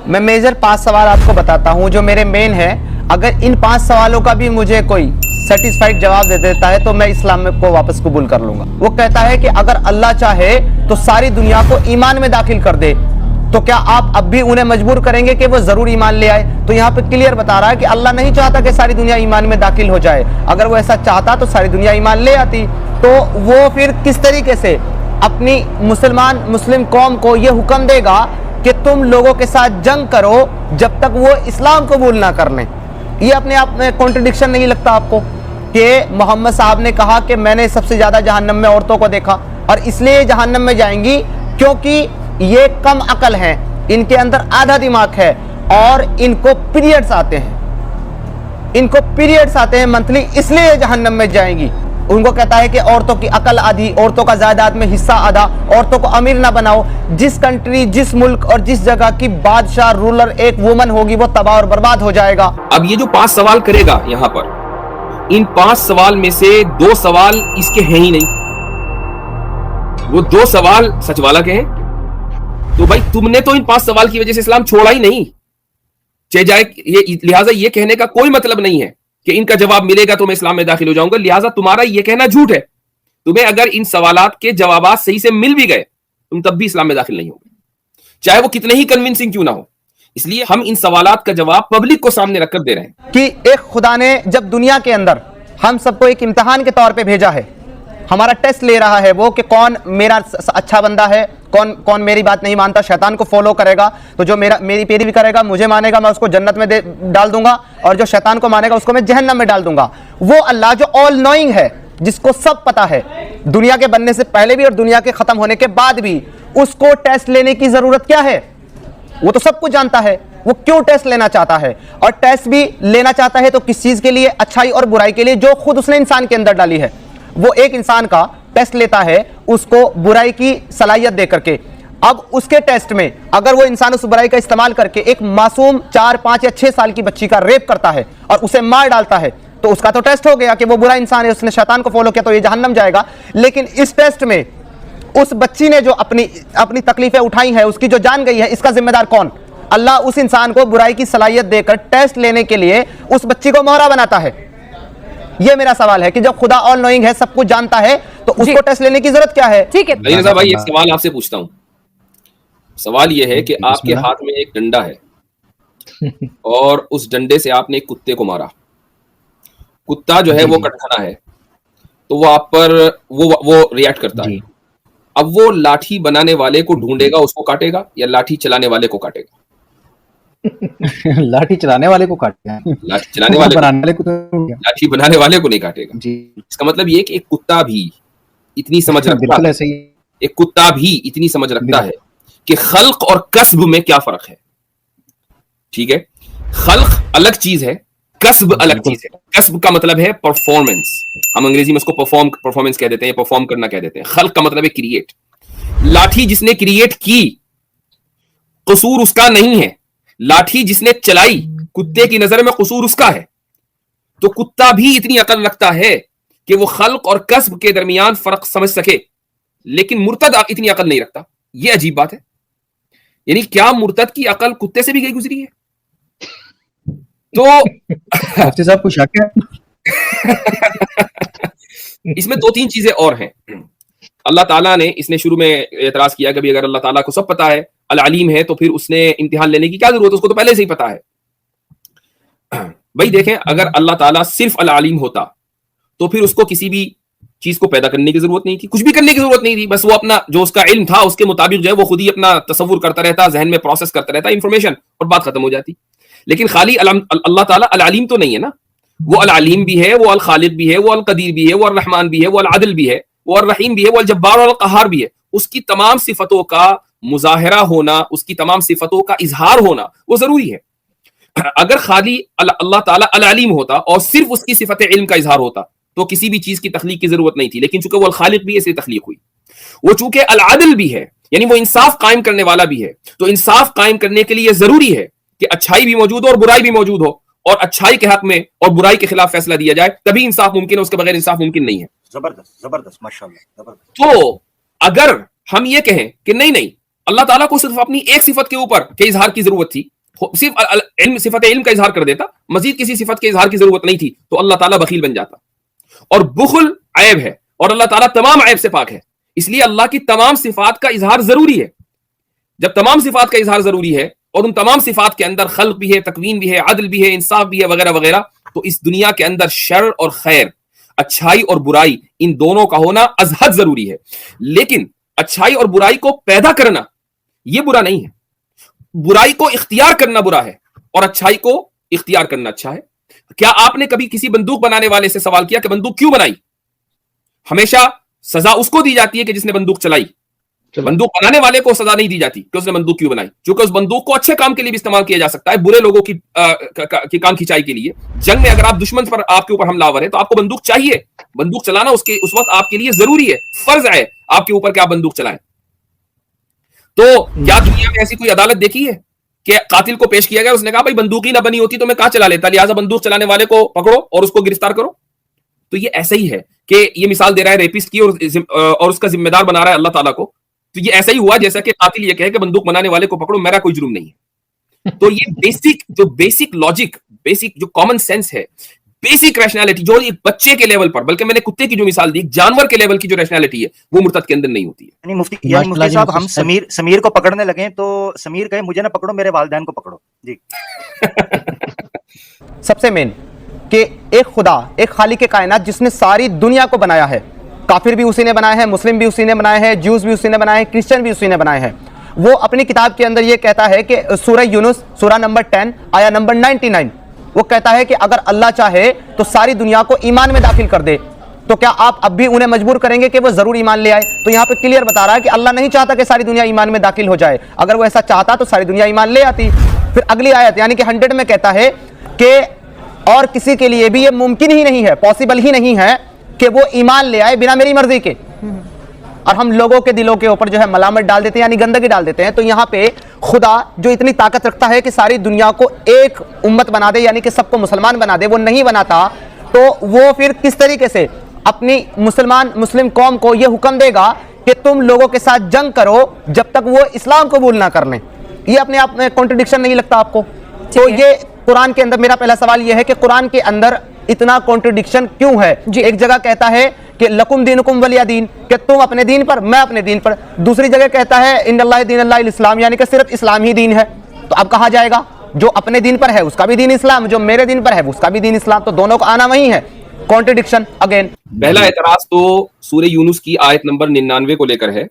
میں میجر 5 سوال آپ کو بتاتا ہوں جو میرے مین ہیں. اگر ان 5 سوالوں کا بھی مجھے کوئی سیٹسفائیڈ جواب دے دیتا ہے تو میں اسلام کو واپس قبول کر لوں گا. وہ کہتا ہے کہ اگر اللہ چاہے تو ساری دنیا کو ایمان میں داخل کر دے, تو کیا آپ اب بھی انہیں مجبور کریں گے کہ وہ ضرور ایمان لے آئے؟ تو یہاں پہ کلیئر بتا رہا ہے کہ اللہ نہیں چاہتا کہ ساری دنیا ایمان میں داخل ہو جائے. اگر وہ ایسا چاہتا تو ساری دنیا ایمان لے آتی. تو وہ پھر کس طریقے سے اپنی مسلم قوم کو یہ حکم دے گا کہ تم لوگوں کے ساتھ جنگ کرو جب تک وہ اسلام قبول نہ کر لیں؟ یہ اپنے آپ میں کانٹرڈکشن نہیں لگتا آپ کو کہ محمد صاحب نے کہا کہ میں نے سب سے زیادہ جہنم میں عورتوں کو دیکھا, اور اس لیے جہنم میں جائیں گی کیونکہ یہ کم عقل ہیں, ان کے اندر آدھا دماغ ہے اور ان کو پیریڈز آتے ہیں منتھلی, اس لیے جہنم میں جائیں گی. ان کو کہتا ہے کہ عورتوں کی عقل آدھی, عورتوں کا جائیداد میں حصہ آدھا, عورتوں کو امیر نہ بناؤ. جس کنٹری, جس ملک اور جس جگہ کی بادشاہ رولر ایک وومن ہوگی وہ تباہ اور برباد ہو جائے گا. اب یہ جو 5 سوال کرے گا یہاں پر, ان 5 سوال میں سے 2 سوال اس کے ہیں ہی نہیں. وہ 2 سوال سچ والا کے ہیں. تو بھائی تم نے تو ان 5 سوال کی وجہ سے اسلام چھوڑا ہی نہیں, چاہے جائے, لہٰذا یہ کہنے کا کوئی مطلب نہیں ہے کہ ان کا جواب ملے گا تو میں اسلام میں داخل ہو جاؤں گا. لہٰذا تمہارا یہ کہنا جھوٹ ہے. تمہیں اگر ان سوالات کے جوابات صحیح سے مل بھی گئے تم تب بھی اسلام میں داخل نہیں ہوگے, چاہے وہ کتنے ہی کنونسنگ کیوں نہ ہو. اس لیے ہم ان سوالات کا جواب پبلک کو سامنے رکھ کر دے رہے ہیں کہ ایک خدا نے جب دنیا کے اندر ہم سب کو ایک امتحان کے طور پہ بھیجا ہے, ہمارا ٹیسٹ لے رہا ہے وہ کہ کون میرا اچھا بندہ ہے, کون میری بات نہیں مانتا, شیطان کو فالو کرے گا تو جو میری پیروی کرے گا, مجھے مانے گا, میں اس کو جنت میں ڈال دوں گا, اور جو شیطان کو مانے گا اس کو میں جہنم میں ڈال دوں گا. وہ اللہ جو آل نوئنگ ہے, جس کو سب پتا ہے, دنیا کے بننے سے پہلے بھی اور دنیا کے ختم ہونے کے بعد بھی, اس کو ٹیسٹ لینے کی ضرورت کیا ہے؟ وہ تو سب کچھ جانتا ہے. وہ کیوں ٹیسٹ لینا چاہتا ہے؟ اور ٹیسٹ بھی لینا چاہتا ہے تو کس چیز کے لیے؟ اچھائی اور برائی کے لیے, جو خود اس نے انسان کے اندر ڈالی ہے. وہ ایک انسان کا ٹیسٹ لیتا ہے اس کو برائی کی صلاحیت دے کر کے. اب اس کے ٹیسٹ میں اگر وہ انسان اس برائی کا استعمال کر کے ایک معصوم 4, 5 یا 6 سال کی بچی کا ریپ کرتا ہے اور اسے مار ڈالتا ہے, تو اس کا تو ٹیسٹ ہو گیا کہ وہ برا انسان ہے, اس نے شیطان کو فالو کیا تو یہ جہنم جائے گا. لیکن اس ٹیسٹ میں اس بچی نے جو اپنی تکلیفیں اٹھائی ہیں, اس کی جو جان گئی ہے, اس کا ذمہ دار کون؟ اللہ اس انسان کو برائی کی صلاحیت دے کر ٹیسٹ لینے کے لیے اس بچی کو مہرا بناتا ہے. یہ میرا سوال ہے کہ جب خدا آل نوئنگ ہے, سب کچھ جانتا ہے, تو اس کو ٹیسٹ لینے کی ضرورت کیا ہے؟ ٹھیک ہے رضا بھائی, ایک سوال آپ سے پوچھتا ہوں. سوال یہ ہے کہ آپ کے ہاتھ میں ایک ڈنڈا ہے اور اس ڈنڈے سے آپ نے ایک کتے کو مارا. کتا جو ہے وہ کٹکھنا ہے, تو وہ آپ پر وہ ریئیکٹ کرتا ہے. اب وہ لاٹھی بنانے والے کو ڈھونڈے گا, اس کو کاٹے گا, یا لاٹھی چلانے والے کو کاٹے گا؟ لاٹھی چلانے والے کو کاٹے گا. لاٹھی چلانے والے لاٹھی بنانے والے کو نہیں کاٹے گا. اس کا مطلب یہ کہ ایک کتا بھی اتنی سمجھ رکھتا ہے, ایک کتا بھی اتنی سمجھ رکھتا ہے کہ خلق اور کسب میں کیا فرق ہے. ٹھیک ہے, خلق الگ چیز ہے, کسب الگ چیز ہے. کسب کا مطلب ہے پرفارمنس, ہم انگریزی میں اس کو پرفارمنس کہہ دیتے ہیں, پرفارم کرنا کہہ دیتے ہیں. خلق کا مطلب ہے کریٹ. لاٹھی جس نے کریٹ کی قصور اس کا نہیں ہے, لاٹھی جس نے چلائی کتے کی نظر میں قصور اس کا ہے. تو کتا بھی اتنی عقل رکھتا ہے کہ وہ خلق اور کسب کے درمیان فرق سمجھ سکے, لیکن مرتد اتنی عقل نہیں رکھتا. یہ عجیب بات ہے. یعنی کیا مرتد کی عقل کتے سے بھی گئی گزری ہے؟ تو صاحب کو شک ہے اس میں 2-3 چیزیں اور ہیں. اللہ تعالیٰ نے اس نے شروع میں اعتراض کیا کہ اگر اللہ تعالیٰ کو سب پتا ہے, العلیم ہے, تو پھر اس نے امتحان لینے کی کیا ضرورت ہے, اس کو تو پہلے سے ہی پتا ہے. بھائی دیکھیں, اگر اللہ تعالیٰ صرف العلیم ہوتا تو پھر اس کو کسی بھی چیز کو پیدا کرنے کی ضرورت نہیں تھی, کچھ بھی کرنے کی ضرورت نہیں تھی. بس وہ اپنا جو اس کا علم تھا اس کے مطابق جو ہے وہ خود ہی اپنا تصور کرتا رہتا, ذہن میں پروسیس کرتا رہتا انفارمیشن, اور بات ختم ہو جاتی. لیکن خالی اللہ تعالیٰ العلیم تو نہیں ہے نا, وہ العلیم بھی ہے, وہ الخالق بھی ہے, وہ القدیر بھی ہے, وہ الرحمن بھی ہے, وہ العدل بھی ہے, وہ الرحیم بھی ہے, وہ الجبار اور القہار بھی ہے. اس کی تمام صفتوں کا مظاہرہ ہونا, اس کی تمام صفتوں کا اظہار ہونا وہ ضروری ہے. اگر خالی اللہ تعالیٰ العلیم ہوتا اور صرف اس کی صفت علم کا اظہار ہوتا تو کسی بھی چیز کی تخلیق کی ضرورت نہیں تھی. لیکن چونکہ وہ الخالق بھی ہے اس لیے تخلیق ہوئی. وہ چونکہ العدل بھی ہے, یعنی وہ انصاف قائم کرنے والا بھی ہے, تو انصاف قائم کرنے کے لیے ضروری ہے کہ اچھائی بھی موجود ہو اور برائی بھی موجود ہو, اور اچھائی کے حق میں اور برائی کے خلاف فیصلہ دیا جائے, تبھی انصاف ممکن ہے, اس کے بغیر انصاف ممکن نہیں ہے. زبردست ماشاءاللہ زبردست. تو اگر ہم یہ کہیں کہ نہیں اللہ تعالیٰ کو صرف اپنی ایک صفت کے اوپر کے اظہار کی ضرورت تھی, صرف علم صفت علم کا اظہار کر دیتا, مزید کسی صفت کے اظہار کی ضرورت نہیں تھی, تو اللہ تعالیٰ بخیل بن جاتا. اور بخل عیب ہے, اور اللہ تعالیٰ تمام عیب سے پاک ہے, اس لیے اللہ کی تمام صفات کا اظہار ضروری ہے. جب تمام صفات کا اظہار ضروری ہے اور ان تمام صفات کے اندر خلق بھی ہے, تکوین بھی ہے, عدل بھی ہے, انصاف بھی ہے, وغیرہ وغیرہ, تو اس دنیا کے اندر شر اور خیر, اچھائی اور برائی, ان دونوں کا ہونا از حد ضروری ہے. لیکن اچھائی اور برائی کو پیدا کرنا یہ برا نہیں ہے. برائی کو اختیار کرنا برا ہے اور اچھائی کو اختیار کرنا اچھا ہے. کیا آپ نے کبھی کسی بندوق بنانے والے سے سوال کیا کہ بندوق کیوں بنائی؟ ہمیشہ سزا اس کو دی جاتی ہے کہ جس نے بندوق چلائی. بندوق بنانے والے کو سزا نہیں دی جاتی کہ اس نے بندوق کیوں بنائی, کیونکہ اس بندوق کو اچھے کام کے لیے بھی استعمال کیا جا سکتا ہے, برے لوگوں کی کام کھینچائی کے لیے. جنگ میں اگر آپ دشمن پر آپ کے اوپر حملہ آور ہے تو آپ کو بندوق چاہیے, بندوق چلانا اس وقت آپ کے لیے ضروری ہے, فرض ہے آپ کے اوپر کہ آپ بندوق چلائیں. تو کیا دنیا میں ایسی کوئی عدالت دیکھی ہے کہ قاتل کو پیش کیا گیا, اس نے کہا بھائی بندوق ہی نہ بنی ہوتی تو میں کہاں چلا لیتا, لہٰذا بندوق چلانے والے کو پکڑو اور اس کو گرفتار کرو. تو یہ ایسا ہی ہے کہ یہ مثال دے رہا ہے ریپسٹ کی اور اس کا ذمہ دار بنا رہا ہے اللہ تعالیٰ کو. تو یہ ایسا ہی ہوا جیسا کہ قاتل یہ کہے کہ بندوق بنانے والے کو پکڑو, میرا کوئی جرم نہیں ہے. تو یہ بیسک لاجک, بیسک جو کامن سینس ہے, بیسک ریشنالٹی جو ایک بچے کے لیول پر, بلکہ میں نے کتے کی جو مثال دی, جانور کے لیول کی جو ریشنالٹی ہے وہ مرتد کے اندر نہیں ہوتی ہے. مفتی صاحب, ہم سمیر کو پکڑنے لگے تو سمیر کہے مجھے نہ پکڑو, میرے والدین کو پکڑو. جی سب سے مین کہ ایک خدا, ایک خالق کائنات جس نے ساری دنیا کو بنایا ہے, کافر بھی اسی نے بنائے ہیں, مسلم بھی اسی نے بنائے ہیں, جیوز بھی اسی نے بنائے ہیں, کرسچن بھی اسی نے بنائے ہیں. وہ اپنی کتاب کے اندر یہ کہتا ہے کہ سورہ یونس سورہ نمبر 10 آیا نمبر 99, وہ کہتا ہے کہ اگر اللہ چاہے تو ساری دنیا کو ایمان میں داخل کر دے, تو کیا آپ اب بھی انہیں مجبور کریں گے کہ وہ ضرور ایمان لے آئے؟ تو یہاں پہ کلیئر بتا رہا ہے کہ اللہ نہیں چاہتا کہ ساری دنیا ایمان میں داخل ہو جائے. اگر وہ ایسا چاہتا تو ساری دنیا ایمان لے آتی. پھر اگلی آیت یعنی کہ 100 میں کہتا ہے کہ اور کسی کے لیے بھی یہ ممکن ہی نہیں ہے, پاسبل ہی نہیں ہے کہ وہ ایمان لے آئے بنا میری مرضی کے. اور ہم لوگوں کے دلوں کے اوپر جو ہے ملامت ڈال دیتے ہیں, یعنی گندگی ڈال دیتے ہیں. تو یہاں پہ خدا جو اتنی طاقت رکھتا ہے کہ ساری دنیا کو ایک امت بنا دے, یعنی کہ سب کو مسلمان بنا دے, وہ نہیں بناتا, تو وہ پھر کس طریقے سے اپنی مسلم قوم کو یہ حکم دے گا کہ تم لوگوں کے ساتھ جنگ کرو جب تک وہ اسلام قبول نہ کر لیں؟ یہ اپنے آپ میں کنٹرڈکشن نہیں لگتا آپ کو؟ تو یہ قرآن کے اندر, میرا پہلا سوال یہ ہے کہ قرآن کے اندر اتنا کنٹرڈکشن کیوں ہے؟ ایک جگہ کہتا ہے کہ لکم دینکم ولی دین, کہ تم اپنے دین پر, میں اپنے دین پر. دوسری جگہ کہتا ہے ان اللہ دین اللہ الاسلام, یعنی کہ صرف اسلام ہی دین ہے. تو اب کہا جائے گا جو اپنے دین پر ہے اس کا بھی دین اسلام, جو میرے دین پر ہے اس کا بھی دین اسلام, تو دونوں کا آنا وہی ہے. Contradiction again. پہلا اعتراض تو سورہ یونس کی آیت نمبر 99 کو لے کر ہے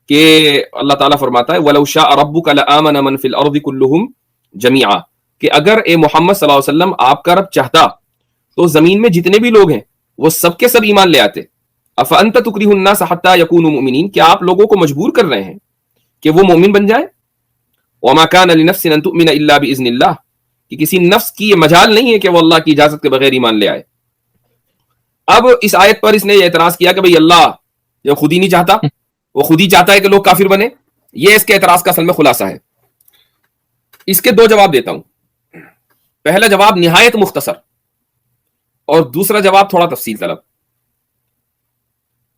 کہ اللہ تعالیٰ فرماتا ہے وَلَوْ شَاءَ رَبُّكَ لَآمَنَ مَنْ فِي الْأَرْضِ كُلُّهُمْ جَمِيعًا, کہ اگر اے محمد صلی اللہ علیہ وسلم آپ کا رب چاہتا تو زمین میں جتنے بھی لوگ ہیں وہ سب کے سب ایمان لے آتے. أَفَأَنْتَ تُكْرِهُ النَّاسَ حَتَّى يَكُونُوا مُؤْمِنِينَ, کیا آپ لوگوں کو مجبور کر رہے ہیں کہ وہ مومن بن جائے؟ وَمَا كَانَ لِنَفْسٍ أَن تُؤْمِنَ إِلَّا بِإِذْنِ اللَّهِ, کہ کسی نفس کی یہ مجال نہیں ہے کہ وہ اللہ کی اجازت کے بغیر ایمان لے آئے. اب اس آیت پر اس نے یہ اعتراض کیا کہ بھئی اللہ جو خود ہی نہیں چاہتا, وہ خود ہی چاہتا ہے کہ لوگ کافر بنے. یہ اس کے اعتراض کا اصل میں خلاصہ ہے. اس کے دو جواب دیتا ہوں. پہلا جواب نہایت مختصر اور دوسرا جواب تھوڑا تفصیل طلب.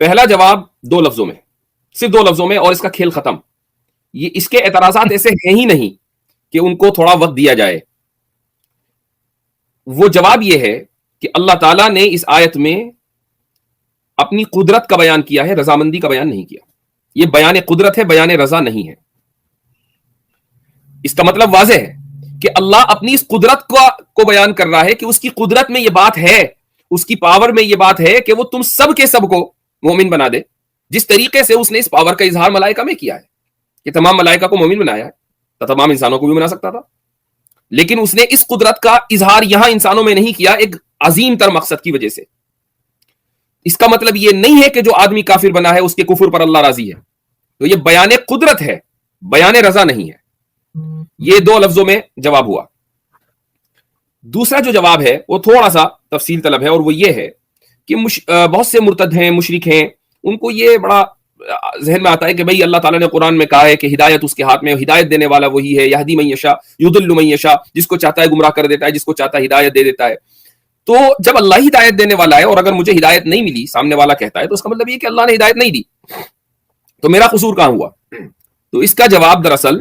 پہلا جواب 2 لفظوں میں, صرف 2 لفظوں میں, اور اس کا کھیل ختم. یہ اس کے اعتراضات ایسے ہیں ہی نہیں کہ ان کو تھوڑا وقت دیا جائے. وہ جواب یہ ہے کہ اللہ تعالیٰ نے اس آیت میں اپنی قدرت کا بیان کیا ہے, رضامندی کا بیان نہیں کیا. یہ بیان قدرت ہے, بیان رضا نہیں ہے. اس کا مطلب واضح ہے کہ اللہ اپنی اس قدرت کو بیان کر رہا ہے کہ اس کی قدرت میں یہ بات ہے, اس کی پاور میں یہ بات ہے کہ وہ تم سب کے سب کو مومن بنا دے, جس طریقے سے اس نے اس پاور کا اظہار ملائکہ میں کیا ہے کہ تمام ملائکہ کو مومن بنایا ہے, تو تمام انسانوں کو بھی بنا سکتا تھا. لیکن اس نے اس قدرت کا اظہار یہاں انسانوں میں نہیں کیا, ایک عظیم تر مقصد کی وجہ سے. اس کا مطلب یہ نہیں ہے کہ جو آدمی کافر بنا ہے اس کے کفر پر اللہ راضی ہے. تو یہ بیان قدرت ہے, بیان رضا نہیں ہے. یہ 2 لفظوں میں جواب ہوا. دوسرا جو جواب ہے وہ تھوڑا سا تفصیل طلب ہے, اور وہ یہ ہے کہ بہت سے مرتد ہیں, مشرک ہیں, ان کو یہ بڑا ذہن میں آتا ہے کہ بھئی اللہ تعالیٰ نے قرآن میں کہا ہے کہ ہدایت اس کے ہاتھ میں, ہدایت دینے والا وہی ہے, یہدی من یشاء یضل من یشاء, جس کو چاہتا ہے گمراہ کر دیتا ہے, جس کو چاہتا ہے ہدایت دے دیتا ہے. تو جب اللہ ہدایت دینے والا ہے اور اگر مجھے ہدایت نہیں ملی, سامنے والا کہتا ہے, تو اس کا مطلب یہ کہ اللہ نے ہدایت نہیں دی, تو میرا قصور کہاں ہوا؟ تو اس کا جواب دراصل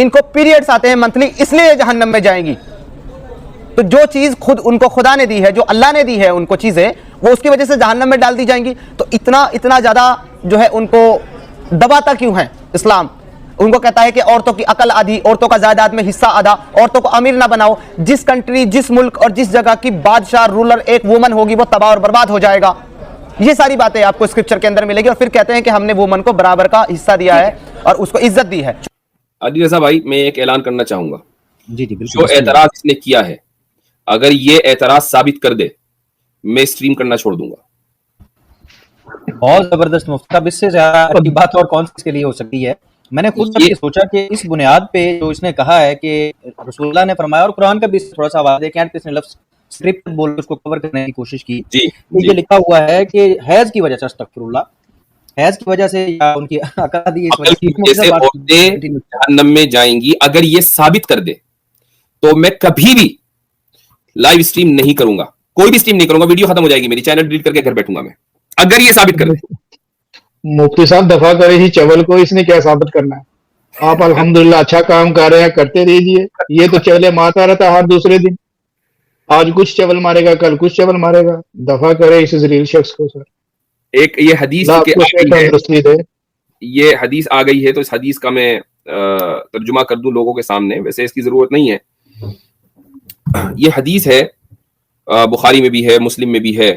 ان کو پیریڈز آتے ہیں منتھلی، اس لیے جہنم میں جائیں گی. تو جو چیز خود ان کو خدا نے دی ہے، جو اللہ نے دی ہے ان کو چیزیں، وہ اس کی وجہ سے جہنم میں ڈال دی جائیں گی. تو اتنا زیادہ جو ہے ان کو دباتا کیوں ہے اسلام؟ ان کو کہتا ہے کہ عورتوں کی عقل آدھی، عورتوں کا جائیداد میں حصہ آدھا، عورتوں کو امیر نہ بناؤ. جس کنٹری، جس ملک اور جس جگہ کی بادشاہ رولر ایک وومن ہوگی وہ تباہ اور برباد ہو جائے گا. یہ ساری باتیں آپ کو اسکرپچر کے اندر ملے گی. اور پھر کہتے ہیں کہ ہم نے وومن کو برابر کا حصہ دیا ہے اور اس کو عزت دی ہے. علی رضا بھائی، میں ایک اعلان کرنا چاہوں گا. جی جی بالکل. جو اعتراض اس نے کیا ہے، اگر یہ اعتراض ثابت کر دے، میں اسٹریم کرنا چھوڑ دوں گا. بہت زبردست مفتی صاحب، اس سے زیادہ اچھی بات اور کون سی اس کے لیے ہو سکتی ہے. میں نے خود یہ سوچا کہ اس بنیاد پہ جو اس نے کہا ہے کہ رسول اللہ نے فرمایا، اور قرآن کا بھی تھوڑا سا حوالہ دے کہ اس نے لفظ اسکرپٹ بول کے اس کو کور کرنے کی کوشش کی. یہ لکھا ہوا ہے کہ حیض کی وجہ سے، استغفر اللہ، حیض کی وجہ سے یا ان کی عقل دی اس وجہ سے عورتیں جہنم میں جائیں گی. اگر یہ ثابت کر دے تو میں کبھی بھی لائیو اسٹریم نہیں کروں گا، کوئی بھی اسٹریم نہیں کروں گا. ویڈیو ختم ہو جائے گی میری، چینل ڈیلیٹ کر کے گھر بیٹھوں گا میں، اگر یہ ثابت کر دے. مفتی صاحب دفاع کرے ہی چول کو، اس نے کیا ثابت کرنا ہے؟ آپ الحمدللہ اچھا کام کر رہے ہیں، کرتے رہیے. یہ تو چولے مارتا رہتا ہر دوسرے دن، آج کچھ چول مارے گا، کل کچھ چول مارے گا. دفاع کرے اس ذلیل شخص کو. سر ایک یہ حدیث یہ حدیث آ گئی ہے، تو اس حدیث کا میں ترجمہ کر دوں لوگوں کے سامنے. ویسے اس کی ضرورت نہیں ہے. یہ حدیث ہے، بخاری میں بھی ہے، مسلم میں بھی ہے.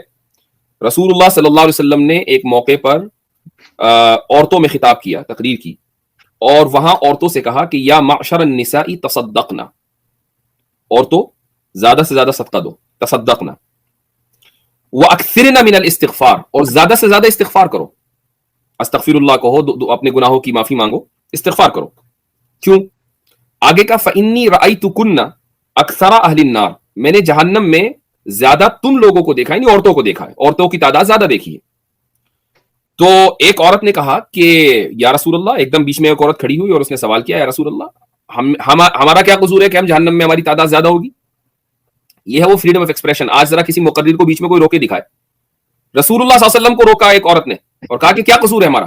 رسول اللہ صلی اللہ علیہ وسلم نے ایک موقع پر عورتوں میں خطاب کیا، تقریر کی، اور وہاں عورتوں سے کہا کہ یا معشر النساء تصدقنا، عورتوں زیادہ سے زیادہ صدقہ دو، تصدقنا، وَأَكْثِرْنَ مِنَ الْإِسْتِغْفَارِ، اور زیادہ سے زیادہ استغفار کرو. استغفر اللہ کہو، اپنے گناہوں کی معافی مانگو، استغفار کرو. کیوں؟ آگے کا فَإِنِّي رَأَيْتُكُنَّ أَكْثَرَ أَهْلِ النَّارِ، میں نے جہنم میں زیادہ تم لوگوں کو دیکھا، یعنی عورتوں کو دیکھا ہے، عورتوں کی تعداد زیادہ دیکھی ہے. تو ایک عورت نے کہا کہ یا رسول اللہ، ایک دم بیچ میں ایک عورت کھڑی ہوئی اور اس نے سوال کیا، یا رسول اللہ ہمارا کیا قصور ہے کہ ہم جہنم میں ہماری تعداد زیادہ ہوگی؟ یہ ہے وہ فریڈم آف ایکسپریشن. آج ذرا کسی مقرر کو بیچ میں کوئی روکے دکھائے. رسول اللہ صلی اللہ علیہ وسلم کو روکا ایک عورت نے اور کہا کہ کیا قصور ہے ہمارا،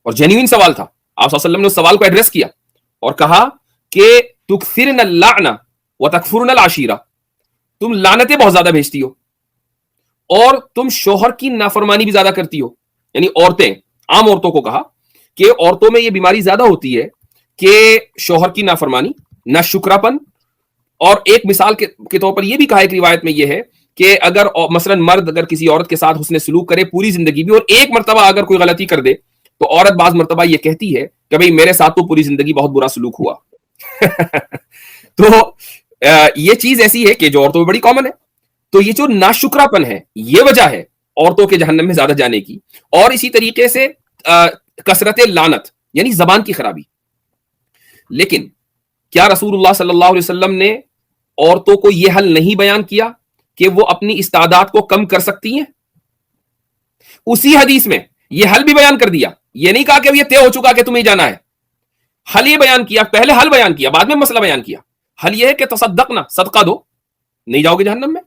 اور جینوئن سوال تھا. آپ صلی اللہ علیہ وسلم نے اس سوال کو ایڈریس کیا اور کہا کہ تکثرن اللعنہ وتکفرن العشیرہ، تم لعنتیں بہت زیادہ بھیجتی ہو اور تم شوہر کی نافرمانی بھی زیادہ کرتی ہو. یعنی عورتیں، عام عورتوں کو کہا کہ عورتوں میں یہ بیماری زیادہ ہوتی ہے کہ شوہر کی نافرمانی، ناشکراپن. اور ایک مثال کے طور پر یہ بھی کہا ایک روایت میں یہ ہے کہ اگر مثلا مرد اگر کسی عورت کے ساتھ حسن سلوک کرے پوری زندگی بھی، اور ایک مرتبہ اگر کوئی غلطی کر دے، تو عورت بعض مرتبہ یہ کہتی ہے کہ بھئی میرے ساتھ تو پوری زندگی بہت برا سلوک ہوا. تو یہ چیز ایسی ہے کہ جو عورتوں میں بڑی کامن ہے. تو یہ جو ناشکراپن ہے، یہ وجہ ہے عورتوں کے جہنم میں زیادہ جانے کی. اور اسی طریقے سے کثرت لعنت، یعنی زبان کی خرابی. لیکن کیا رسول اللہ صلی اللہ علیہ وسلم نے عورتوں کو یہ حل نہیں بیان کیا کہ وہ اپنی استعداد کو کم کر سکتی ہیں؟ اسی حدیث میں یہ حل بھی بیان کر دیا. یہ نہیں کہا کہ اب یہ طے ہو چکا کہ تمہیں جانا ہے. حل یہ بیان کیا، پہلے حل بیان کیا، بعد میں مسئلہ بیان کیا. حل یہ ہے کہ تصدقنا، صدقہ دو، نہیں جاؤ گے جہنم میں.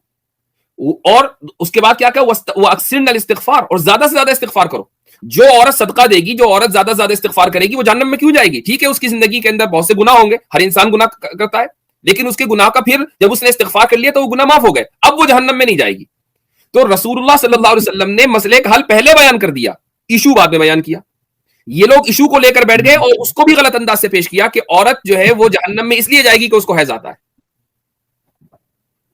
اور اس کے بعد کیا کہا، وَأَكْثِرْنَ الْإِسْتِغْفَارَ، اور زیادہ سے زیادہ استغفار کرو. جو عورت صدقہ دے گی، جو عورت زیادہ سے زیادہ استغفار کرے گی، وہ جہنم میں کیوں جائے گی؟ ٹھیک ہے اس کی زندگی کے اندر بہت سے گناہ ہوں گے، ہر انسان گناہ کرتا ہے، لیکن اس کے گناہ کا پھر جب اس نے استغفار کر لیا تو وہ گناہ معاف ہو گئے، اب وہ جہنم میں نہیں جائے گی. تو رسول اللہ صلی اللہ علیہ وسلم نے مسئلے کا حل پہلے بیان کر دیا، ایشو بعد میں بیان کیا. یہ لوگ ایشو کو لے کر بیٹھ گئے اور اس کو بھی غلط انداز سے پیش کیا کہ عورت جو ہے وہ جہنم میں اس لیے جائے گی کہ اس کو حیض آتا ہے.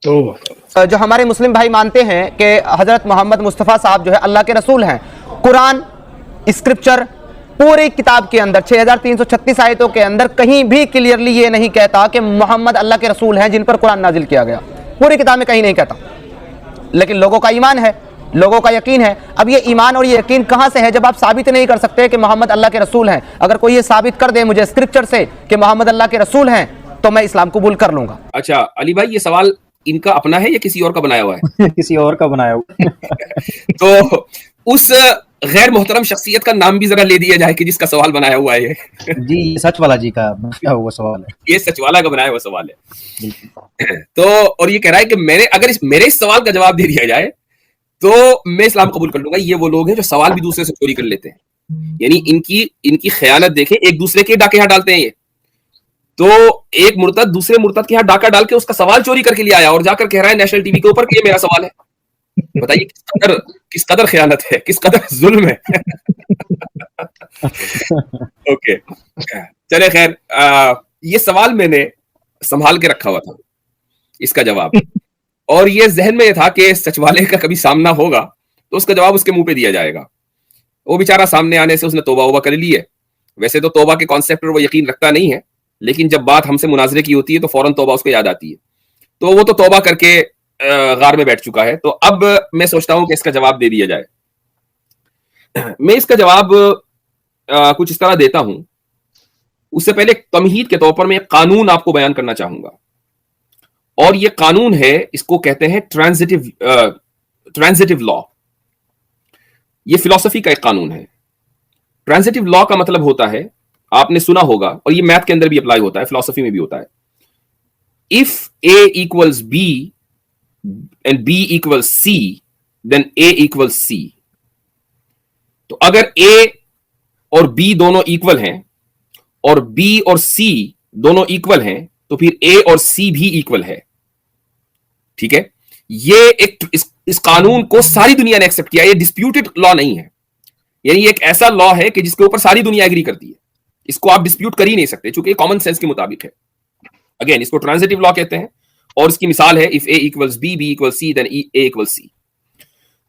جو ہمارے مسلم بھائی مانتے ہیں کہ حضرت محمد مصطفیٰ صاحب جو ہے اللہ کے رسول ہیں، قرآن اسکرپچر پوری کتاب کے اندر 6336 آیتوں کے اندر کہیں بھی کلیئرلی یہ نہیں کہتا کہ محمد اللہ کے رسول ہیں جن پر قرآن نازل کیا گیا. پوری کتاب میں کہیں نہیں کہتا. لیکن لوگوں کا ایمان ہے، لوگوں کا یقین ہے. اب یہ ایمان اور یہ یقین کہاں سے ہے جب آپ ثابت نہیں کر سکتے کہ محمد اللہ کے رسول ہیں؟ اگر کوئی یہ ثابت کر دے مجھے اسکرپچر سے کہ محمد اللہ کے رسول ہیں تو میں اسلام قبول کر لوں گا. اچھا علی بھائی، یہ سوال ان کا اپنا ہے یا کسی اور کا بنایا ہوا ہے؟ کسی اور کا بنایا ہوا. تو اس غیر محترم شخصیت کا نام بھی ذرا لے دیا جائے کہ جس کا سوال بنایا ہوا ہے. جی یہ سچ والا جی کا بنایا ہوا سوال ہے، یہ سچ والا کا بنایا ہوا سوال ہے. تو اور یہ کہہ رہا ہے کہ میں نے اگر میرے اس سوال کا جواب دے دیا جائے تو میں اسلام قبول کر لوں گا. یہ وہ لوگ ہیں جو سوال بھی دوسرے سے چوری کر لیتے ہیں. یعنی ان کی خیانت دیکھیں، ایک دوسرے کے ڈاکے یہاں ڈالتے ہیں. یہ تو ایک مرتد دوسرے مرتد کے یہاں ڈاکہ ڈال کے اس کا سوال چوری کر کے لے آیا اور جا کر کہہ رہا ہے نیشنل ٹی وی کے اوپر کہ یہ میرا سوال ہے. بتائیے کس قدر خیانت ہے, کس قدر ظلم ہے. اوکے چلے خیر, یہ سوال میں نے سنبھال کے رکھا ہوا تھا اس کا جواب, اور یہ ذہن میں یہ تھا کہ سچ والے کا کبھی سامنا ہوگا تو اس کا جواب اس کے منہ پہ دیا جائے گا. وہ بیچارہ سامنے آنے سے اس نے توبہ وبہ کر لی ہے. ویسے تو توبہ کے کانسیپٹ پر وہ یقین رکھتا نہیں ہے, لیکن جب بات ہم سے مناظرے کی ہوتی ہے تو فوراً توبہ اس کو یاد آتی ہے, تو وہ تو توبہ کر کے غار میں بیٹھ چکا ہے. تو اب میں سوچتا ہوں کہ اس کا جواب دے دیا جائے. میں اس کا جواب کچھ اس طرح دیتا ہوں. اس سے پہلے تمہید کے طور پر میں ایک قانون آپ کو بیان کرنا چاہوں گا, اور یہ قانون ہے, اس کو کہتے ہیں ٹرانزیٹو لا. یہ فلسفی کا ایک قانون ہے. ٹرانزیٹو لا کا مطلب ہوتا ہے, آپ نے سنا ہوگا, اور یہ میتھ کے اندر بھی اپلائی ہوتا ہے, فلسفی میں بھی ہوتا ہے, if A equals B and B equals C then A equals C. تو اگر A اور B دونوں ایکول ہیں اور B اور C دونوں ایکول ہیں تو پھر A اور C بھی ایکول ہے. ٹھیک ہے, یہ ایک اس قانون کو ساری دنیا نے ایکسپٹ کیا. یہ ڈسپیوٹڈ لا نہیں ہے, یعنی یہ ایک ایسا لا ہے کہ جس کے اوپر ساری دنیا ایگری کرتی ہے. اس کو آپ ڈسپیوٹ کر ہی نہیں سکتے چونکہ یہ کامن سینس کے مطابق ہے. اگین اس کو ٹرانزیٹو لا کہتے ہیں, اور اس کی مثال ہے if A equals B, B equals C then A equals C.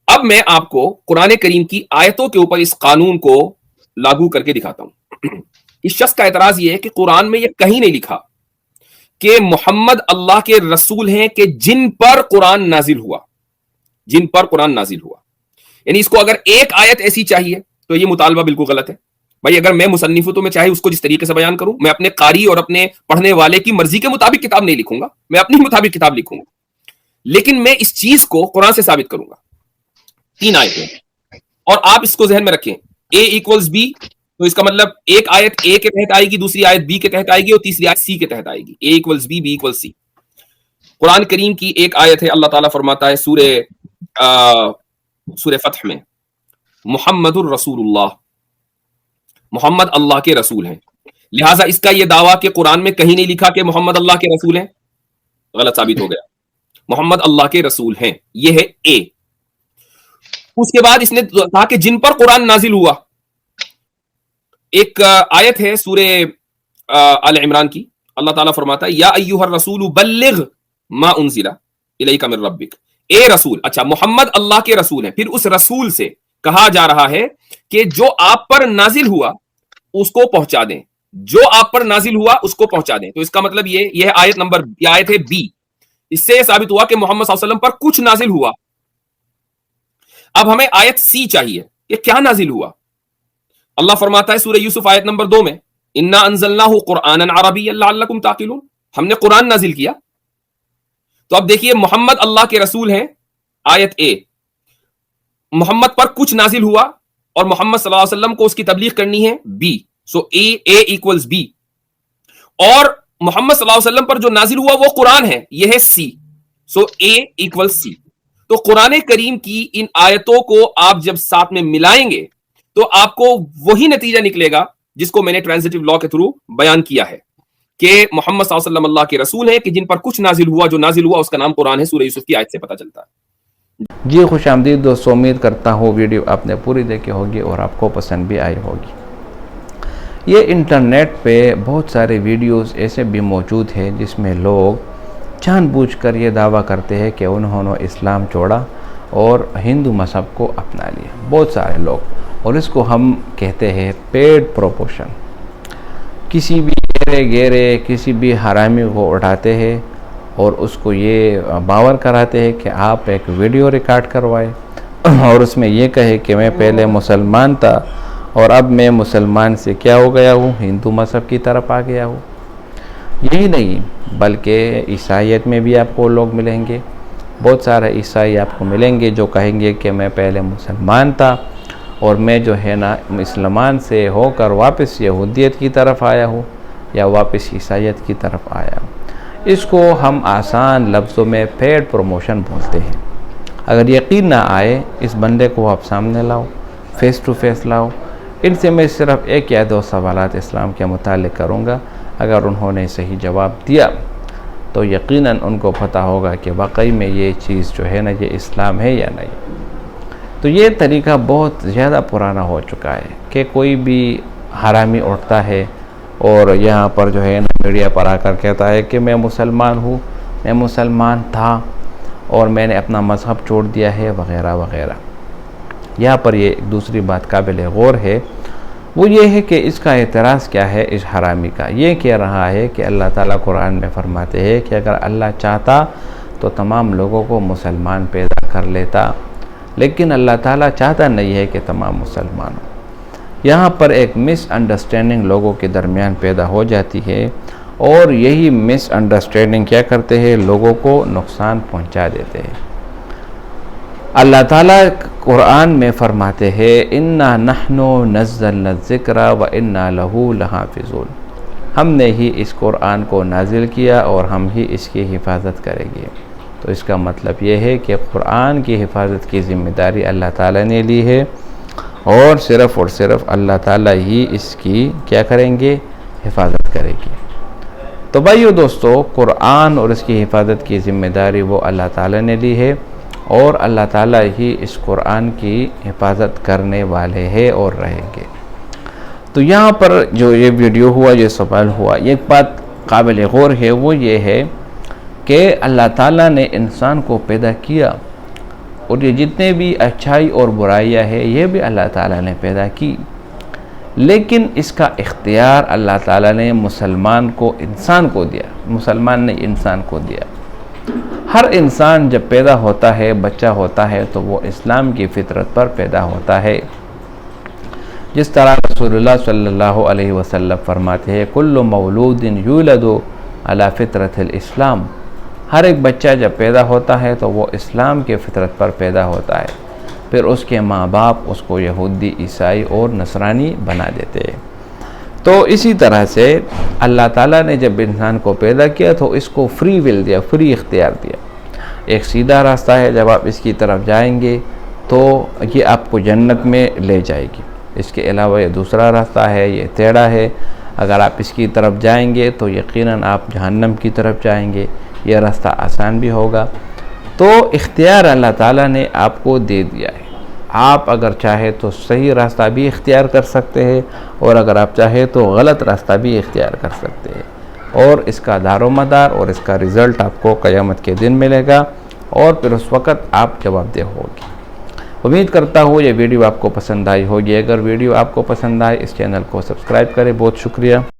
اب میں آپ کو قرآن کریم کی آیتوں کے اوپر اس قانون کو لاگو کر کے دکھاتا ہوں. اس شخص کا اعتراض یہ ہے کہ قرآن میں یہ کہیں نہیں لکھا کہ محمد اللہ کے رسول ہیں کہ جن پر قرآن نازل ہوا, جن پر قرآن نازل ہوا. یعنی اس کو اگر ایک آیت ایسی چاہیے تو یہ مطالبہ بالکل غلط ہے. بھائی اگر میں مصنف ہوں تو میں چاہے اس کو جس طریقے سے بیان کروں, میں اپنے قاری اور اپنے پڑھنے والے کی مرضی کے مطابق کتاب نہیں لکھوں گا, میں اپنی مطابق کتاب لکھوں گا, لیکن میں اس چیز کو قرآن سے ثابت کروں گا. 3 آیتیں, اور آپ اس کو ذہن میں رکھیں, A equals B تو اس کا مطلب ایک آیت A کے تحت آئے گی, دوسری آیت B کے تحت آئے گی, اور تیسری آیت C کے تحت آئے گی. A equals B, B equals C. قرآن کریم کی ایک آیت ہے, اللہ تعالیٰ فرماتا ہے سورہ فتح میں, محمد الرسول اللہ, محمد اللہ کے رسول ہیں. لہٰذا اس کا یہ دعویٰ کہ قرآن میں کہیں نہیں لکھا کہ محمد اللہ کے رسول ہیں, غلط ثابت ہو گیا. محمد اللہ کے رسول ہیں, یہ ہے A. اس کے بعد اس نے کہا کہ جن پر قرآن نازل ہوا. ایک آیت ہے سورہ آل عمران کی, اللہ تعالیٰ فرماتا ہے یا ایھا الرسول بلغ ما انزل الیک من ربک. اے رسول, اچھا محمد اللہ کے رسول ہیں, پھر اس رسول سے کہا جا رہا ہے کہ جو آپ پر نازل ہوا اس کو پہنچا دیں, جو آپ پر نازل ہوا اس کو پہنچا دیں. تو اس کا مطلب یہ ہے آیت نمبر, یہ آیت ہے B. اس سے یہ ثابت ہوا کہ محمد صلی اللہ علیہ وسلم پر کچھ نازل ہوا. اب ہمیں آیت C چاہیے کہ کیا نازل ہوا. اللہ فرماتا ہے سورہ یوسف آیت نمبر 2 میں, انا انزلناہ قرآنا عربیا لعلکم تعقلون, ہم نے قرآن نازل کیا. تو اب دیکھیے محمد اللہ کے رسول ہیں, آیت A. محمد پر کچھ نازل ہوا اور محمد صلی اللہ علیہ وسلم کو اس کی تبلیغ کرنی ہے B. So A equals B. اور محمد صلی اللہ علیہ وسلم پر جو نازل ہوا وہ قرآن ہے, یہ ہے C. So A equals C. تو قرآن کریم کی ان آیتوں کو آپ جب ساتھ میں ملائیں گے تو آپ کو وہی نتیجہ نکلے گا جس کو میں نے ٹرانزیٹو لا کے تھرو بیان کیا ہے کہ محمد صلی اللہ علیہ وسلم اللہ کے رسول ہیں کہ جن پر کچھ نازل ہوا, جو نازل ہوا اس کا نام قرآن ہے. سورہ یوسف کی آیت سے پتہ چلتا ہے. جی خوش آمدید دوستو, امید کرتا ہوں ویڈیو آپ نے پوری دیکھی ہوگی اور آپ کو پسند بھی آئی ہوگی. یہ انٹرنیٹ پہ بہت سارے ویڈیوز ایسے بھی موجود ہیں جس میں لوگ جان بوجھ کر یہ دعویٰ کرتے ہیں کہ انہوں نے اسلام چھوڑا اور ہندو مذہب کو اپنا لیا, بہت سارے لوگ, اور اس کو ہم کہتے ہیں پیڈ پروموشن. کسی بھی گہرے کسی بھی حرامی کو اٹھاتے ہیں اور اس کو یہ باور کراتے ہیں کہ آپ ایک ویڈیو ریکارڈ کروائے اور اس میں یہ کہے کہ میں پہلے مسلمان تھا اور اب میں مسلمان سے کیا ہو گیا ہوں, ہندو مذہب کی طرف آ گیا ہوں. یہی نہیں بلکہ عیسائیت میں بھی آپ کو لوگ ملیں گے, بہت سارے عیسائی آپ کو ملیں گے جو کہیں گے کہ میں پہلے مسلمان تھا اور میں جو ہے نا مسلمان سے ہو کر واپس یہودیت کی طرف آیا ہوں یا واپس عیسائیت کی طرف آیا ہوں. اس کو ہم آسان لفظوں میں پیڈ پروموشن بولتے ہیں. اگر یقین نہ آئے اس بندے کو آپ سامنے لاؤ, فیس ٹو فیس لاؤ. ان سے میں صرف ایک یا دو سوالات اسلام کے متعلق کروں گا. اگر انہوں نے صحیح جواب دیا تو یقیناً ان کو پتہ ہوگا کہ واقعی میں یہ چیز جو ہے نا یہ اسلام ہے یا نہیں۔ تو یہ طریقہ بہت زیادہ پرانا ہو چکا ہے کہ کوئی بھی حرامی اٹھتا ہے اور یہاں پر جو ہے نا میڈیا پر آ کر کہتا ہے کہ میں مسلمان ہوں، میں مسلمان تھا اور میں نے اپنا مذہب چھوڑ دیا ہے وغیرہ وغیرہ۔ یہاں پر یہ ایک دوسری بات قابل غور ہے، وہ یہ ہے کہ اس کا اعتراض کیا ہے اس حرامی کا۔ یہ کہہ رہا ہے کہ اللہ تعالیٰ قرآن میں فرماتے ہیں کہ اگر اللہ چاہتا تو تمام لوگوں کو مسلمان پیدا کر لیتا، لیکن اللہ تعالیٰ چاہتا نہیں ہے کہ تمام مسلمان ہوں۔ یہاں پر ایک مس انڈرسٹینڈنگ لوگوں کے درمیان پیدا ہو جاتی ہے، اور یہی مس انڈرسٹینڈنگ کیا کرتے ہیں، لوگوں کو نقصان پہنچا دیتے ہیں۔ اللہ تعالیٰ قرآن میں فرماتے ہیں اِنَّا نَحْنُ نَزَّلْنَا الذِّكْرَ وَإِنَّا لَهُ لَحَافِظُونَ، ہم نے ہی اس قرآن کو نازل کیا اور ہم ہی اس کی حفاظت کریں گے۔ تو اس کا مطلب یہ ہے کہ قرآن کی حفاظت کی ذمہ داری اللہ تعالیٰ نے لی ہے، اور صرف اللہ تعالیٰ ہی اس کی کیا کریں گے، حفاظت کرے گی۔ تو بھائیو دوستو، قرآن اور اس کی حفاظت کی ذمہ داری وہ اللہ تعالیٰ نے لی ہے، اور اللہ تعالیٰ ہی اس قرآن کی حفاظت کرنے والے ہیں اور رہیں گے۔ تو یہاں پر جو یہ ویڈیو ہوا، یہ سوال ہوا، ایک بات قابل غور ہے، وہ یہ ہے کہ اللہ تعالیٰ نے انسان کو پیدا کیا، اور یہ جتنے بھی اچھائی اور برائیاں ہیں یہ بھی اللہ تعالیٰ نے پیدا کی، لیکن اس کا اختیار اللہ تعالیٰ نے مسلمان کو، انسان کو دیا، مسلمان نے انسان کو دیا۔ ہر انسان جب پیدا ہوتا ہے، بچہ ہوتا ہے، تو وہ اسلام کی فطرت پر پیدا ہوتا ہے۔ جس طرح رسول اللہ صلی اللہ علیہ وسلم فرماتے ہیں کل مولود یولد علی فطرت الاسلام، ہر ایک بچہ جب پیدا ہوتا ہے تو وہ اسلام کے فطرت پر پیدا ہوتا ہے، پھر اس کے ماں باپ اس کو یہودی، عیسائی اور نصرانی بنا دیتے ہیں۔ تو اسی طرح سے اللہ تعالیٰ نے جب انسان کو پیدا کیا تو اس کو فری ول دیا، فری اختیار دیا۔ ایک سیدھا راستہ ہے، جب آپ اس کی طرف جائیں گے تو یہ آپ کو جنت میں لے جائے گی۔ اس کے علاوہ یہ دوسرا راستہ ہے، یہ ٹیڑھا ہے، اگر آپ اس کی طرف جائیں گے تو یقیناً آپ جہنم کی طرف جائیں گے۔ یہ راستہ آسان بھی ہوگا۔ تو اختیار اللہ تعالیٰ نے آپ کو دے دیا ہے، آپ اگر چاہے تو صحیح راستہ بھی اختیار کر سکتے ہیں، اور اگر آپ چاہے تو غلط راستہ بھی اختیار کر سکتے ہیں، اور اس کا دار و مدار اور اس کا رزلٹ آپ کو قیامت کے دن ملے گا، اور پھر اس وقت آپ جواب دہ ہوگی۔ امید کرتا ہوں یہ ویڈیو آپ کو پسند آئی ہوگی۔ اگر ویڈیو آپ کو پسند آئے اس چینل کو سبسکرائب کریں۔ بہت شکریہ۔